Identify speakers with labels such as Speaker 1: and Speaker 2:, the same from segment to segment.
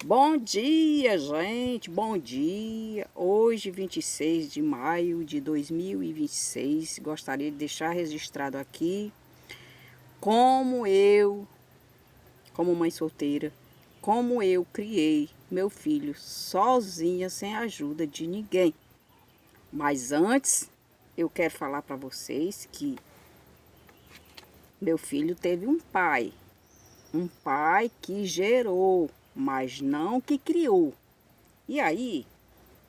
Speaker 1: Bom dia, gente, bom dia. Hoje, 26 de maio de 2026, gostaria de deixar registrado aqui como mãe solteira, como eu criei meu filho sozinha, sem a ajuda de ninguém. Mas antes, eu quero falar para vocês que meu filho teve um pai que gerou, mas não que criou. E aí,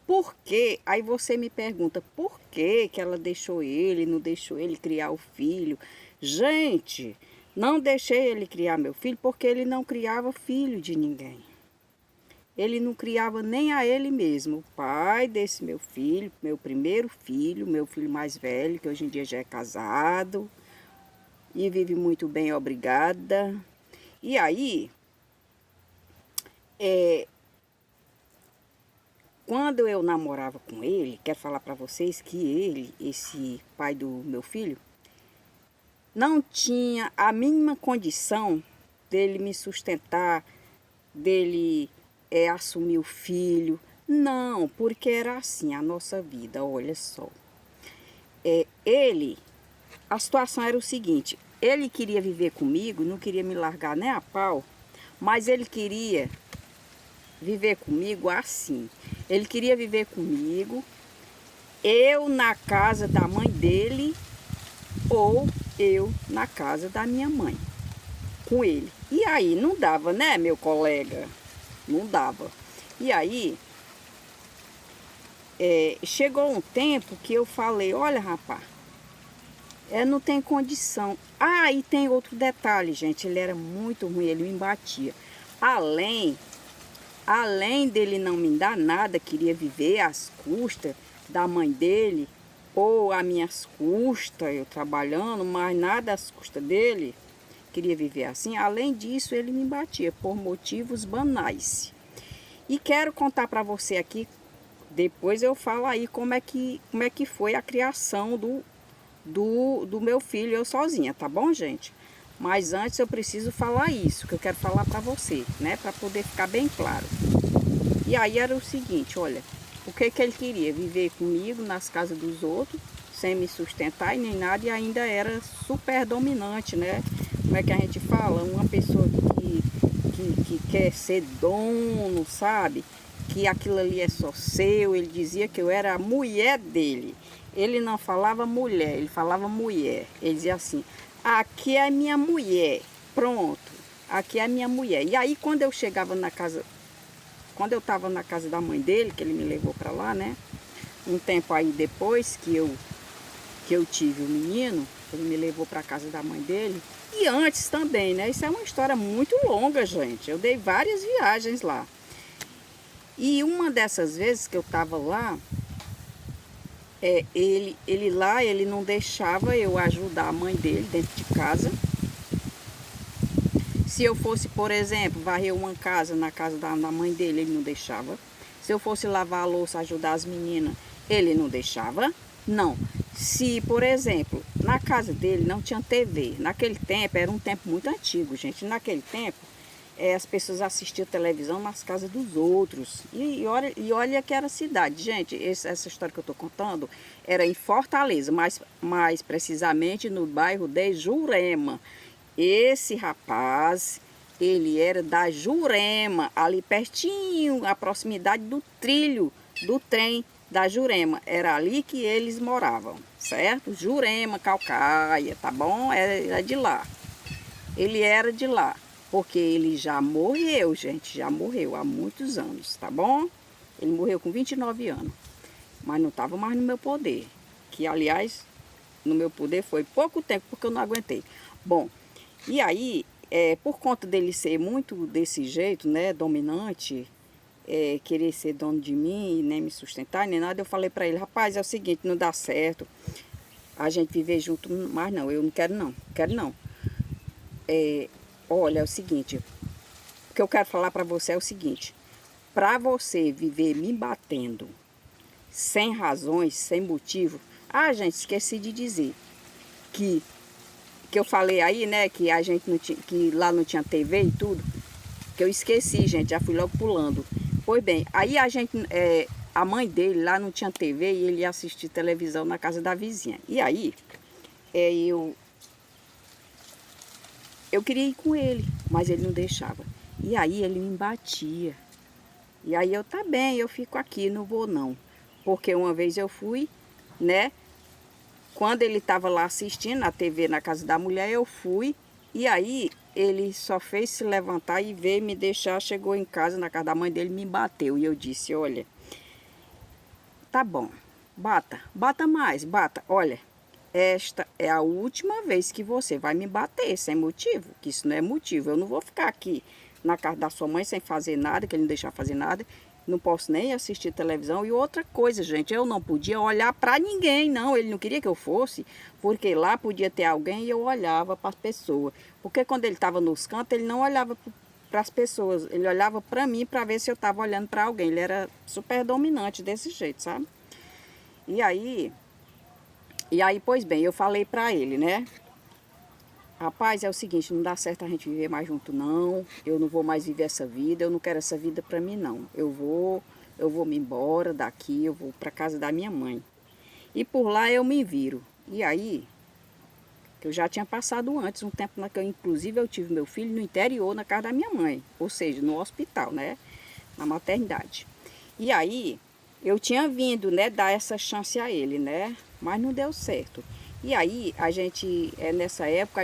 Speaker 1: por que? Aí você me pergunta, por que ela deixou ele, não deixou ele criar o filho? Gente, não deixei ele criar meu filho porque ele não criava filho de ninguém. Ele não criava nem a ele mesmo. O pai desse meu filho, meu primeiro filho, meu filho mais velho, que hoje em dia já é casado e vive muito bem, obrigada. E aí, quando eu namorava com ele, quero falar para vocês que ele, esse pai do meu filho, não tinha a mínima condição dele me sustentar, dele assumir o filho. Não, porque era assim a nossa vida, olha só. A situação era o seguinte, ele queria viver comigo, não queria me largar nem a pau, mas ele queria viver comigo assim. Ele queria viver comigo, eu na casa da mãe dele ou eu na casa da minha mãe, com ele. E aí, não dava, né, meu colega? Não dava. E aí, chegou um tempo que eu falei, olha, rapaz, não tem condição. Ah, e tem outro detalhe, gente, ele era muito ruim, ele me batia. Além dele não me dar nada, queria viver às custas da mãe dele, ou às minhas custas, eu trabalhando, mas nada às custas dele, queria viver assim. Além disso, ele me batia por motivos banais. E quero contar para você aqui, depois eu falo aí como é que foi a criação do meu filho, eu sozinha, tá bom, gente? Mas antes eu preciso falar isso, que eu quero falar para você, né? Para poder ficar bem claro. E aí era o seguinte, olha, o que ele queria? Viver comigo nas casas dos outros, sem me sustentar e nem nada, e ainda era super dominante, né? Como é que a gente fala? Uma pessoa que quer ser dono, sabe? Que aquilo ali é só seu. Ele dizia que eu era a mulher dele. Ele não falava mulher, ele falava mulher. Ele dizia assim, aqui é minha mulher, pronto, aqui é minha mulher. E aí quando eu chegava na casa, quando eu estava na casa da mãe dele, que ele me levou para lá, né? Um tempo aí depois que eu tive o menino, ele me levou para a casa da mãe dele. E antes também, né? Isso é uma história muito longa, gente. Eu dei várias viagens lá. E uma dessas vezes que eu estava lá, ele não deixava eu ajudar a mãe dele dentro de casa. Se eu fosse, por exemplo, varrer uma casa na casa da mãe dele, ele não deixava. Se eu fosse lavar a louça, ajudar as meninas, ele não deixava. Não. Se, por exemplo, na casa dele não tinha TV. Naquele tempo, era um tempo muito antigo, gente. Naquele tempo, as pessoas assistiam televisão nas casas dos outros. E olha que era cidade. Gente, essa história que eu estou contando era em Fortaleza, mais precisamente no bairro de Jurema. Esse rapaz, ele era da Jurema, ali pertinho, a proximidade do trilho do trem da Jurema. Era ali que eles moravam, certo? Jurema, Calcaia, tá bom? Era de lá. Ele era de lá, porque ele já morreu, gente, já morreu há muitos anos, tá bom? Ele morreu com 29 anos, mas não estava mais no meu poder. Que, aliás, no meu poder foi pouco tempo, porque eu não aguentei. Bom, e aí, por conta dele ser muito desse jeito, né, dominante, querer ser dono de mim, nem me sustentar, nem nada, eu falei para ele, rapaz, é o seguinte, não dá certo a gente viver junto, mas não, eu não quero não, quero não. Olha, é o seguinte, o que eu quero falar para você é o seguinte, para você viver me batendo, sem razões, sem motivo, gente, esqueci de dizer que eu falei aí, né, que a gente não tinha, que lá não tinha TV e tudo. que eu esqueci, gente, já fui logo pulando. Pois bem, aí a gente, a mãe dele lá não tinha TV e ele ia assistir televisão na casa da vizinha. E aí, eu queria ir com ele, mas ele não deixava. E aí ele me batia. E aí eu, tá bem, eu fico aqui, não vou não. Porque uma vez eu fui, né? Quando ele estava lá assistindo a TV na casa da mulher, eu fui. E aí ele só fez se levantar e veio me deixar. Chegou em casa, na casa da mãe dele, me bateu. E eu disse, olha, tá bom, bata mais, bata. Olha, esta é a última vez que você vai me bater sem motivo. Que isso não é motivo. Eu não vou ficar aqui na casa da sua mãe sem fazer nada, que ele não deixar fazer nada. Não posso nem assistir televisão. E outra coisa, gente, eu não podia olhar para ninguém, não. Ele não queria que eu fosse, porque lá podia ter alguém e eu olhava para as pessoas. Porque quando ele estava nos cantos, ele não olhava para as pessoas. Ele olhava para mim para ver se eu estava olhando para alguém. Ele era super dominante desse jeito, sabe? E aí, pois bem, eu falei para ele, né? Rapaz, é o seguinte, não dá certo a gente viver mais junto, não. Eu não vou mais viver essa vida, eu não quero essa vida pra mim, não. Eu vou me embora daqui, eu vou pra casa da minha mãe. E por lá eu me viro. E aí, que eu já tinha passado antes, um tempo na que inclusive eu tive meu filho no interior, na casa da minha mãe. Ou seja, no hospital, né? Na maternidade. E aí, eu tinha vindo, né, dar essa chance a ele, né? Mas não deu certo. E aí, nessa época,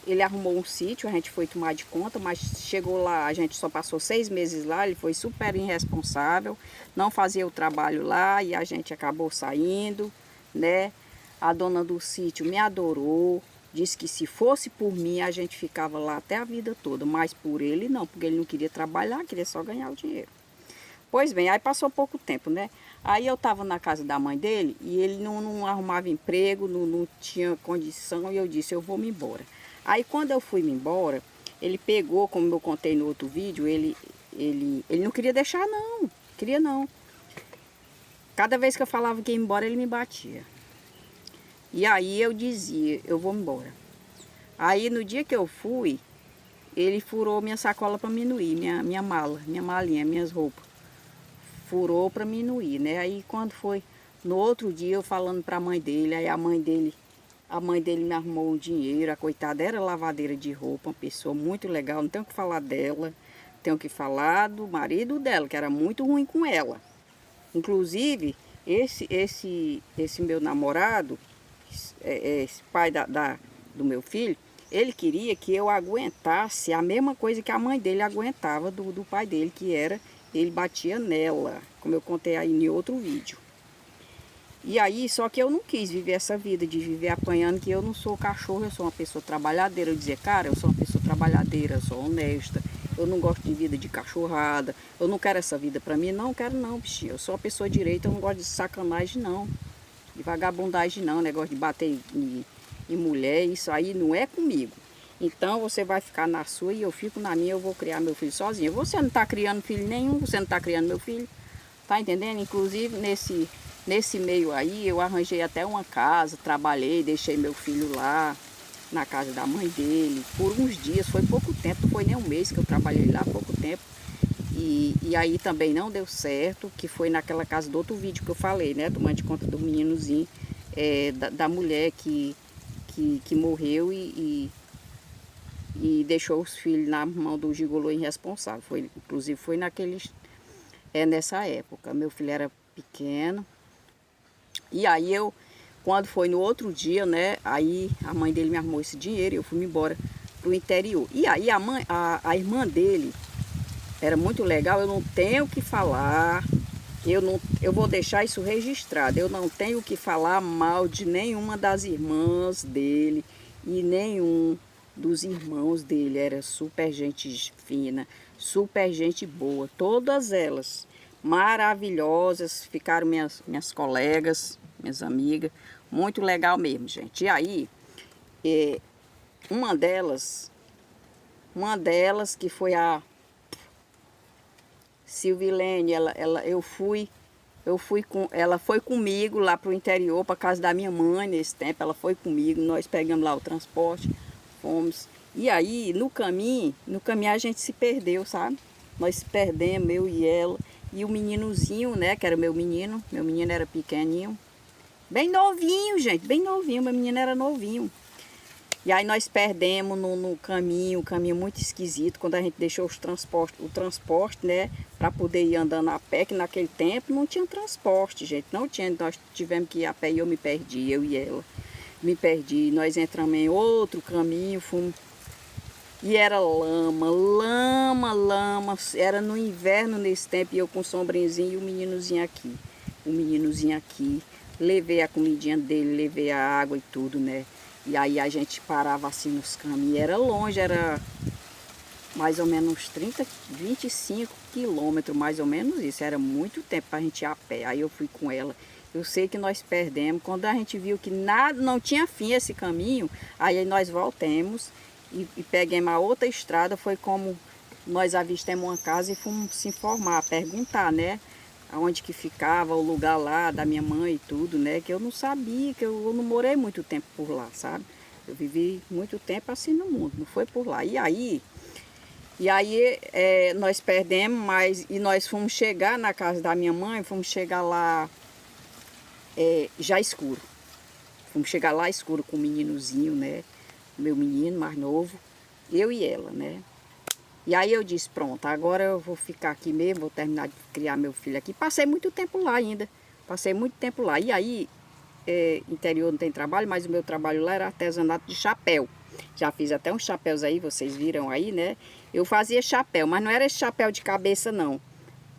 Speaker 1: ele arrumou um sítio, a gente foi tomar de conta, mas chegou lá, a gente só passou 6 meses lá, ele foi super irresponsável, não fazia o trabalho lá e a gente acabou saindo, né? A dona do sítio me adorou, disse que se fosse por mim, a gente ficava lá até a vida toda, mas por ele não, porque ele não queria trabalhar, queria só ganhar o dinheiro. Pois bem, aí passou pouco tempo, né? Aí eu estava na casa da mãe dele e ele não arrumava emprego, não tinha condição e eu disse, eu vou me embora. Aí quando eu fui me embora, ele pegou, como eu contei no outro vídeo, ele não queria deixar não, queria não. Cada vez que eu falava que ia embora, ele me batia. E aí eu dizia, eu vou embora. Aí no dia que eu fui, ele furou minha sacola para mim não ir, minha mala, minha malinha, minhas roupas. Furou para mim não ir, né? Aí quando foi no outro dia eu falando para a mãe dele, aí a mãe dele me arrumou um dinheiro, a coitada era lavadeira de roupa, uma pessoa muito legal, não tenho que falar dela, tenho que falar do marido dela, que era muito ruim com ela. Inclusive, esse meu namorado, esse pai do meu filho, ele queria que eu aguentasse a mesma coisa que a mãe dele aguentava do pai dele, que era ele batia nela, como eu contei aí em outro vídeo. E aí, só que eu não quis viver essa vida de viver apanhando, que eu não sou cachorro, eu sou uma pessoa trabalhadeira. Eu dizia, cara, eu sou uma pessoa trabalhadeira, eu sou honesta, eu não gosto de vida de cachorrada, eu não quero essa vida pra mim, não quero não, bichinho. Eu sou uma pessoa direita, eu não gosto de sacanagem não, de vagabundagem não, negócio de bater em mulher, isso aí não é comigo. Então você vai ficar na sua e eu fico na minha, eu vou criar meu filho sozinha. Você não está criando filho nenhum, você não está criando meu filho, tá entendendo? Inclusive nesse meio aí eu arranjei até uma casa, trabalhei, deixei meu filho lá na casa da mãe dele por uns dias, foi pouco tempo, não foi nem um mês que eu trabalhei lá, pouco tempo. E aí também não deu certo, que foi naquela casa do outro vídeo que eu falei, né? Tomando de conta do meninozinho, da mulher que morreu e deixou os filhos na mão do gigolô irresponsável. Inclusive foi nessa época. Meu filho era pequeno. E aí quando foi no outro dia, né? Aí a mãe dele me arrumou esse dinheiro e eu fui embora pro interior. E aí a irmã dele era muito legal, eu não tenho o que falar. Eu vou deixar isso registrado. Eu não tenho o que falar mal de nenhuma das irmãs dele e nenhum dos irmãos dele. Era super gente fina, super gente boa. Todas elas maravilhosas, ficaram minhas colegas, minhas amigas. Muito legal mesmo, gente. E aí, uma delas que foi a Silvilene, ela foi comigo lá pro interior, para casa da minha mãe nesse tempo. Ela foi comigo, nós pegamos lá o transporte, fomos. E aí, no caminho a gente se perdeu, sabe? Nós se perdemos, eu e ela. E o meninozinho, né, que era meu menino era pequenininho. Bem novinho, gente, bem novinho, meu menino era novinho. E aí nós perdemos no caminho, um caminho muito esquisito, quando a gente deixou o transporte, né, para poder ir andando a pé, que naquele tempo não tinha transporte, gente, não tinha, nós tivemos que ir a pé e eu me perdi, eu e ela. Me perdi, nós entramos em outro caminho, fomos. E era lama, lama, lama, era no inverno nesse tempo, e eu com o sombrinzinho e o meninozinho aqui. O meninozinho aqui, levei a comidinha dele, levei a água e tudo, né? E aí a gente parava assim nos caminhos, era longe, era mais ou menos uns 25 quilômetros, mais ou menos isso. Era muito tempo para a gente ir a pé. Aí eu fui com ela. Eu sei que nós perdemos. Quando a gente viu que nada, não tinha fim esse caminho, aí nós voltamos e pegamos a outra estrada. Foi como nós avistamos uma casa e fomos se informar, perguntar, né? Aonde que ficava o lugar lá da minha mãe e tudo, né? Que eu não sabia, que eu não morei muito tempo por lá, sabe? Eu vivi muito tempo assim no mundo, não foi por lá. E aí nós perdemos, mas e nós fomos chegar na casa da minha mãe, fomos chegar lá já escuro. Fomos chegar lá escuro com o meninozinho, né? Meu menino mais novo, eu e ela, né? E aí eu disse, pronto, agora eu vou ficar aqui mesmo, vou terminar de criar meu filho aqui. Passei muito tempo lá ainda, passei muito tempo lá. E aí, interior não tem trabalho, mas o meu trabalho lá era artesanato de chapéu. Já fiz até uns chapéus aí, vocês viram aí, né? Eu fazia chapéu, mas não era esse chapéu de cabeça, não.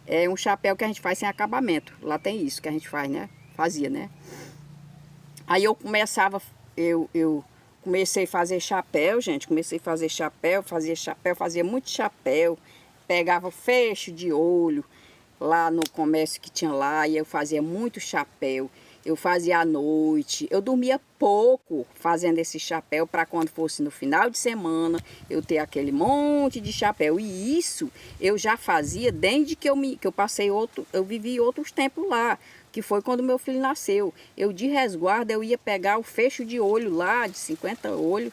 Speaker 1: É um chapéu que a gente faz sem acabamento. Lá tem isso que a gente faz, né? Fazia, né? Aí eu começava, eu comecei a fazer chapéu, gente. Comecei a fazer chapéu, fazia muito chapéu. Pegava fecho de olho lá no comércio que tinha lá e eu fazia muito chapéu. Eu fazia à noite. Eu dormia pouco fazendo esse chapéu para quando fosse no final de semana eu ter aquele monte de chapéu. E isso eu já fazia desde que eu passei eu vivi outros tempos lá, que foi quando meu filho nasceu. Eu de resguardo eu ia pegar o fecho de olho lá, de 50 olhos,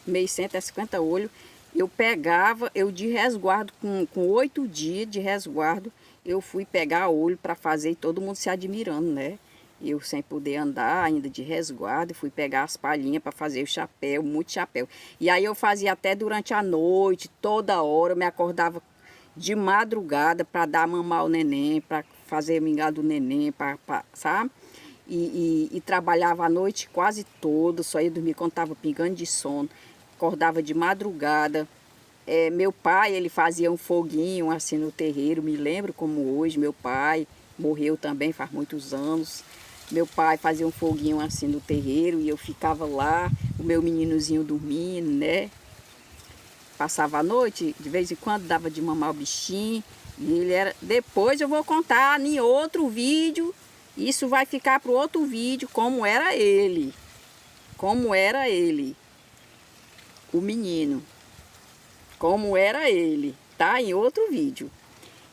Speaker 1: meio cento a 50 olhos. Eu pegava, eu de resguardo, com 8 dias de resguardo, eu fui pegar olho para fazer e todo mundo se admirando, né? Eu sem poder andar ainda de resguardo, fui pegar as palhinhas para fazer o chapéu, muito chapéu. E aí eu fazia até durante a noite, toda hora, eu me acordava de madrugada para dar mamar o neném, para fazer mingau do neném, sabe? E trabalhava a noite quase toda, só ia dormir quando estava pingando de sono. Acordava de madrugada. Meu pai, ele fazia um foguinho assim no terreiro, me lembro como hoje, meu pai morreu também faz muitos anos. Meu pai fazia um foguinho assim no terreiro e eu ficava lá, o meu meninozinho dormindo, né? Passava a noite, de vez em quando dava de mamar o bichinho. E ele era. Depois eu vou contar em outro vídeo. Isso vai ficar para o outro vídeo como era ele. Como era ele. O menino. Como era ele. Tá? Em outro vídeo.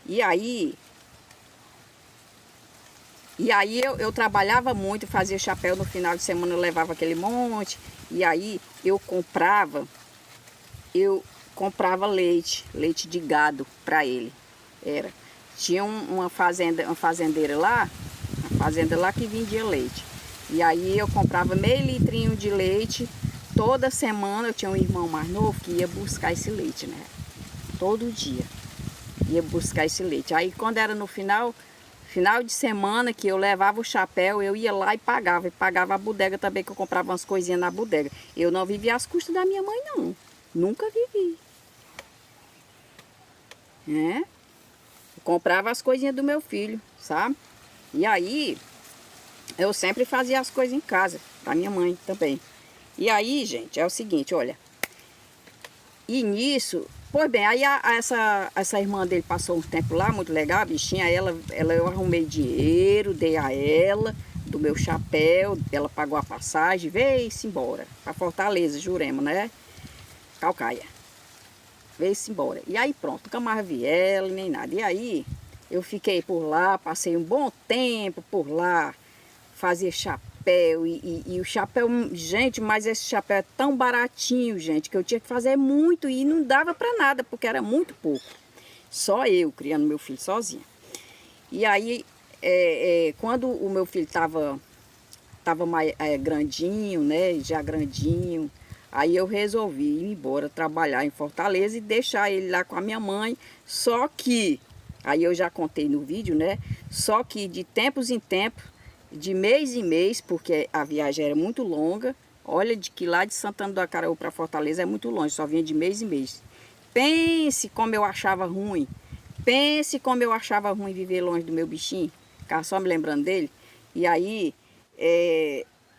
Speaker 1: E aí eu trabalhava muito, fazia chapéu no final de semana, eu levava aquele monte. E aí eu comprava leite de gado para ele. Tinha uma fazendeira lá, uma fazenda lá que vendia leite. E aí eu comprava meio litrinho de leite toda semana. Eu tinha um irmão mais novo que ia buscar esse leite, né? Todo dia ia buscar esse leite. Aí quando era no final de semana que eu levava o chapéu, eu ia lá e pagava a bodega também, que eu comprava umas coisinhas na bodega. Eu não vivia às custas da minha mãe, não. Nunca vivi. Eu comprava as coisinhas do meu filho, sabe? E aí, eu sempre fazia as coisas em casa, da minha mãe também. E aí, gente, é o seguinte, olha. E nisso, pois bem, aí essa irmã dele passou um tempo lá, muito legal, a bichinha, ela eu arrumei dinheiro, dei a ela, do meu chapéu, ela pagou a passagem, veio-se embora, para Fortaleza, Jurema, né? Calcaia. Veio-se embora. E aí pronto, nunca mais vi ela, nem nada. E aí, eu fiquei por lá, passei um bom tempo por lá, fazia chapéu, chapéu. E o chapéu, gente, mas esse chapéu é tão baratinho, gente, que eu tinha que fazer muito e não dava para nada, porque era muito pouco. Só eu criando meu filho sozinha. E aí, quando o meu filho tava mais grandinho, né, já grandinho, aí eu resolvi ir embora trabalhar em Fortaleza e deixar ele lá com a minha mãe. Só que, aí eu já contei no vídeo, né, só que de tempos em tempos, de mês em mês, porque a viagem era muito longa, olha, de que lá de Santana do Acaraú para Fortaleza é muito longe, só vinha de mês em mês. Pense como eu achava ruim. Pense como eu achava ruim viver longe do meu bichinho. Ficava só me lembrando dele. E aí,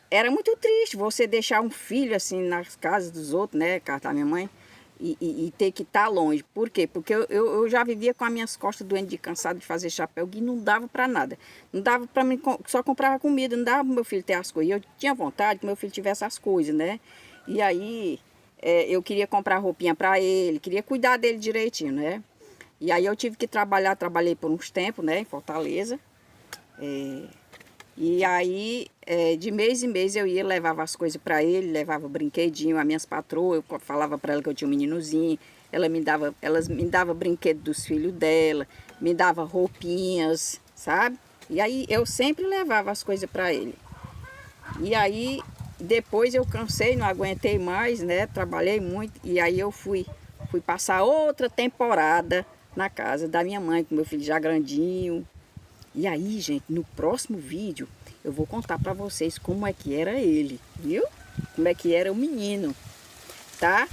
Speaker 1: era muito triste você deixar um filho assim nas casas dos outros, né? Casa da minha mãe. E ter que estar longe. Por quê? Porque eu já vivia com as minhas costas doendo de cansado de fazer chapéu e não dava para nada. Não dava para mim, só comprava comida, não dava para meu filho ter as coisas. E eu tinha vontade que meu filho tivesse as coisas, né? E aí, eu queria comprar roupinha para ele, queria cuidar dele direitinho, né? E aí eu tive que trabalhei por uns tempos, né, em Fortaleza. E aí, de mês em mês eu ia, levava as coisas para ele, levava brinquedinho, as minhas patroas, eu falava para ela que eu tinha um meninozinho, elas me dava brinquedo dos filhos dela, me dava roupinhas, sabe? E aí eu sempre levava as coisas para ele. E aí, depois eu cansei, não aguentei mais, né, trabalhei muito, e aí eu fui passar outra temporada na casa da minha mãe, com meu filho já grandinho. E aí, gente, no próximo vídeo eu vou contar para vocês como é que era ele, viu? Como é que era o menino, tá?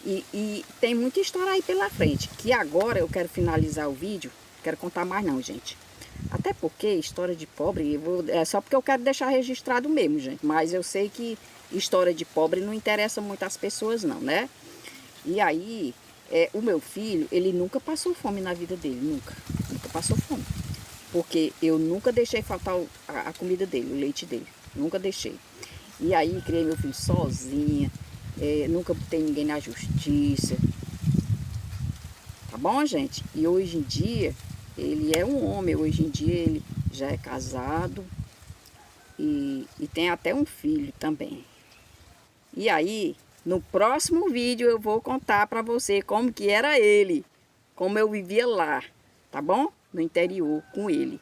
Speaker 1: E tem muita história aí pela frente, que agora eu quero finalizar o vídeo, não quero contar mais não, gente. Até porque história de pobre, é só porque eu quero deixar registrado mesmo, gente. Mas eu sei que história de pobre não interessa muito às pessoas não, né? E aí, o meu filho, ele nunca passou fome na vida dele, nunca passou fome. Porque eu nunca deixei faltar a comida dele, o leite dele, nunca deixei. E aí, criei meu filho sozinha, nunca botei ninguém na justiça. Tá bom, gente? E hoje em dia, ele é um homem, hoje em dia ele já é casado e tem até um filho também. E aí, no próximo vídeo eu vou contar para você como que era ele, como eu vivia lá, tá bom? No interior com ele.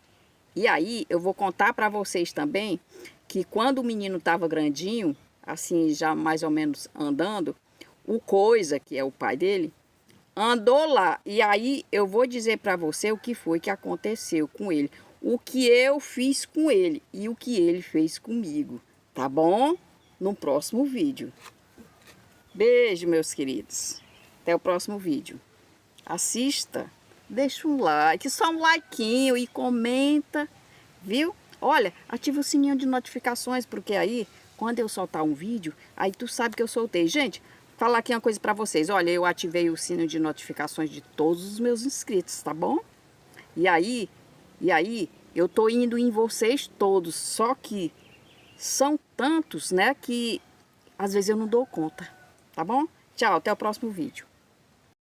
Speaker 1: E aí eu vou contar para vocês também que quando o menino estava grandinho, assim já mais ou menos andando, o Coisa, que é o pai dele, andou lá. E aí eu vou dizer para você o que foi que aconteceu com ele, o que eu fiz com ele e o que ele fez comigo, tá bom? No próximo vídeo. Beijo, meus queridos. Até o próximo vídeo. Assista, deixa um like, só um likeinho e comenta, viu? Olha, ativa o sininho de notificações, porque aí, quando eu soltar um vídeo, aí tu sabe que eu soltei. Gente, falar aqui uma coisa pra vocês. Olha, eu ativei o sino de notificações de todos os meus inscritos, tá bom? E aí, eu tô indo em vocês todos, só que são tantos, né, que às vezes eu não dou conta, tá bom? Tchau, até o próximo vídeo.